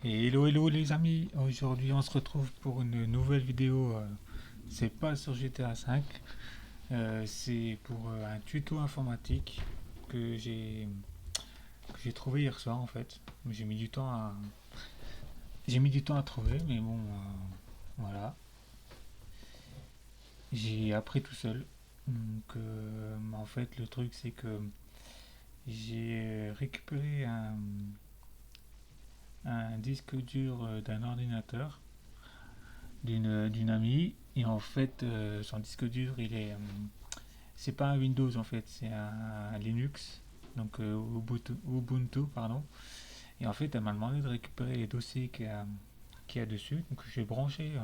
Et hello hello les amis, aujourd'hui on se retrouve pour une nouvelle vidéo, c'est pas sur GTA V, c'est pour un tuto informatique que que j'ai trouvé hier soir en fait. J'ai mis du temps à, j'ai mis du temps à trouver mais bon voilà, j'ai appris tout seul. Donc en fait le truc c'est que j'ai récupéré un disque dur d'un ordinateur d'une amie. Et en fait, son disque dur, c'est pas un Windows en fait, c'est un Linux, donc Ubuntu, pardon. Et en fait, elle m'a demandé de récupérer les dossiers qu'il y a dessus. Donc j'ai branché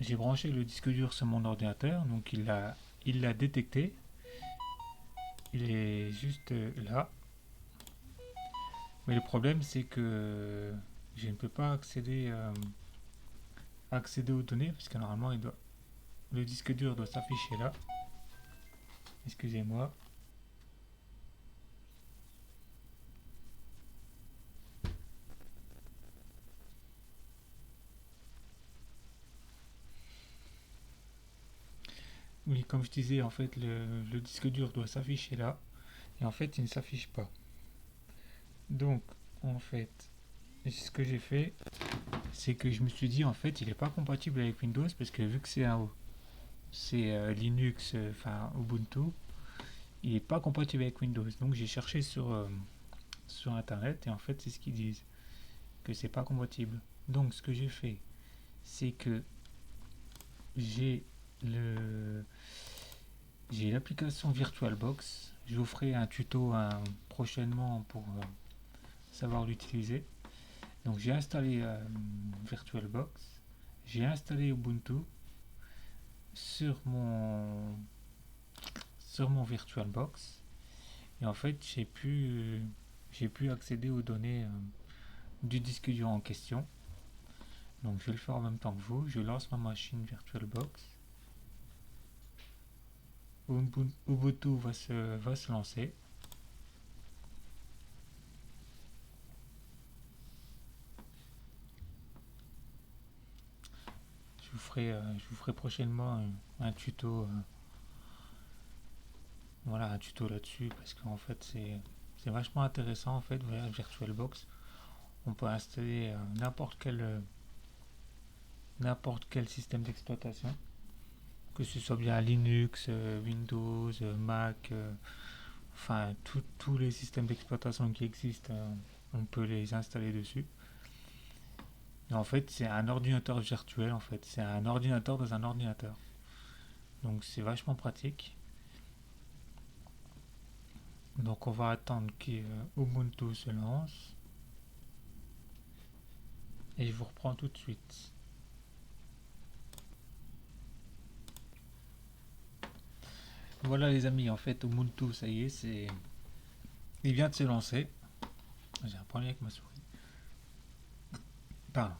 le disque dur sur mon ordinateur. Donc il l'a détecté. Il est juste là. Mais le problème, c'est que je ne peux pas accéder aux données, parce que normalement, le disque dur doit s'afficher là. Excusez-moi. Oui, comme je disais, en fait, le disque dur doit s'afficher là. Et en fait, il ne s'affiche pas. Donc, en fait, ce que j'ai fait, c'est que je me suis dit, en fait, il n'est pas compatible avec Windows parce que vu que c'est Linux, enfin Ubuntu, il n'est pas compatible avec Windows. Donc, j'ai cherché sur Internet et en fait, c'est ce qu'ils disent, que c'est pas compatible. Donc, ce que j'ai fait, c'est que j'ai le j'ai l'application VirtualBox. Je vous ferai un tuto prochainement pour savoir l'utiliser. Donc j'ai installé VirtualBox, j'ai installé Ubuntu sur sur mon VirtualBox et en fait j'ai pu accéder aux données du disque dur en question. Donc je vais le faire en même temps que vous. Je lance ma machine VirtualBox. Ubuntu va se lancer. Je vous ferai prochainement un tuto, voilà, un tuto là-dessus parce qu'en fait c'est vachement intéressant en fait. Voilà, VirtualBox, on peut installer n'importe quel système d'exploitation, que ce soit bien Linux, Windows, Mac, enfin tous les systèmes d'exploitation qui existent, on peut les installer dessus. Et en fait, c'est un ordinateur virtuel en fait, c'est un ordinateur dans un ordinateur. Donc c'est vachement pratique. Donc on va attendre que Ubuntu se lance et je vous reprends tout de suite. Voilà les amis, en fait Ubuntu ça y est, il vient de se lancer. J'ai un problème avec ma souris. Pardon.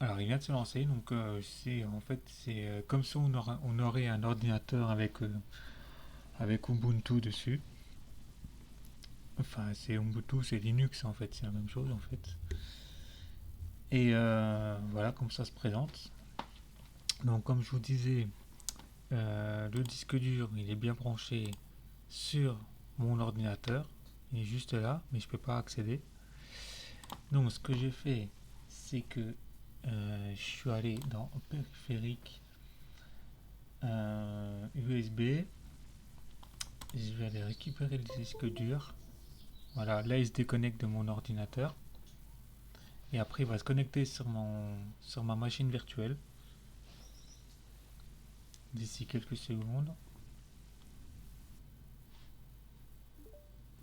Alors il vient de se lancer, donc c'est en fait c'est comme ça on aurait un ordinateur avec Ubuntu dessus. Enfin c'est Ubuntu, c'est Linux en fait, c'est la même chose en fait. Et voilà comme ça se présente. Donc comme je vous disais, le disque dur il est bien branché sur mon ordinateur. Il est juste là, mais je peux pas accéder. Donc ce que j'ai fait, c'est que je suis allé dans périphérique USB. Je vais aller récupérer le disque dur. Voilà, là il se déconnecte de mon ordinateur. Et après il va se connecter sur ma machine virtuelle d'ici quelques secondes.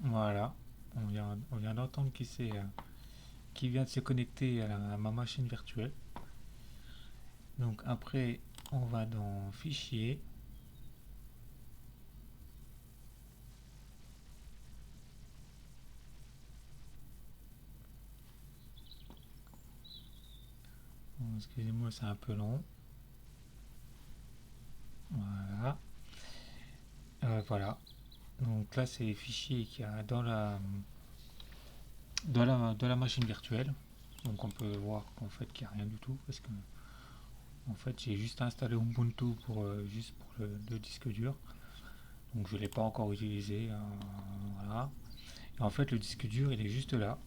Voilà, on vient d'entendre qui vient de se connecter à ma machine virtuelle. Donc après, on va dans Fichier. Bon, excusez-moi, c'est un peu long. Voilà. Voilà. Donc là, c'est les fichiers qu'il y a dans la machine virtuelle. Donc on peut voir qu'en fait qu'il n'y a rien du tout parce que en fait j'ai juste installé Ubuntu juste pour le disque dur. Donc je ne l'ai pas encore utilisé. Voilà. Et en fait le disque dur il est juste là.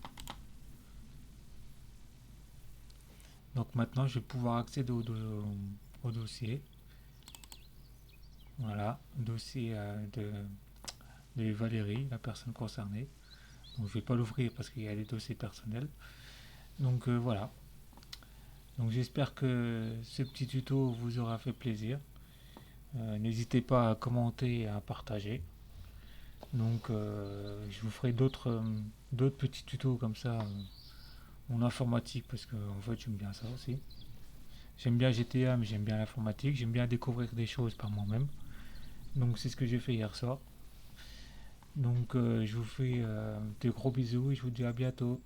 Donc maintenant je vais pouvoir accéder au dossier. Voilà, dossier de Valérie, la personne concernée. Donc je vais pas l'ouvrir parce qu'il y a des dossiers personnels. Donc voilà. Donc j'espère que ce petit tuto vous aura fait plaisir. N'hésitez pas à commenter et à partager. Donc je vous ferai d'autres petits tutos comme ça en informatique parce que en fait j'aime bien ça aussi. J'aime bien GTA mais j'aime bien l'informatique. J'aime bien découvrir des choses par moi-même. Donc c'est ce que j'ai fait hier soir. Donc je vous fais de gros bisous et je vous dis à bientôt.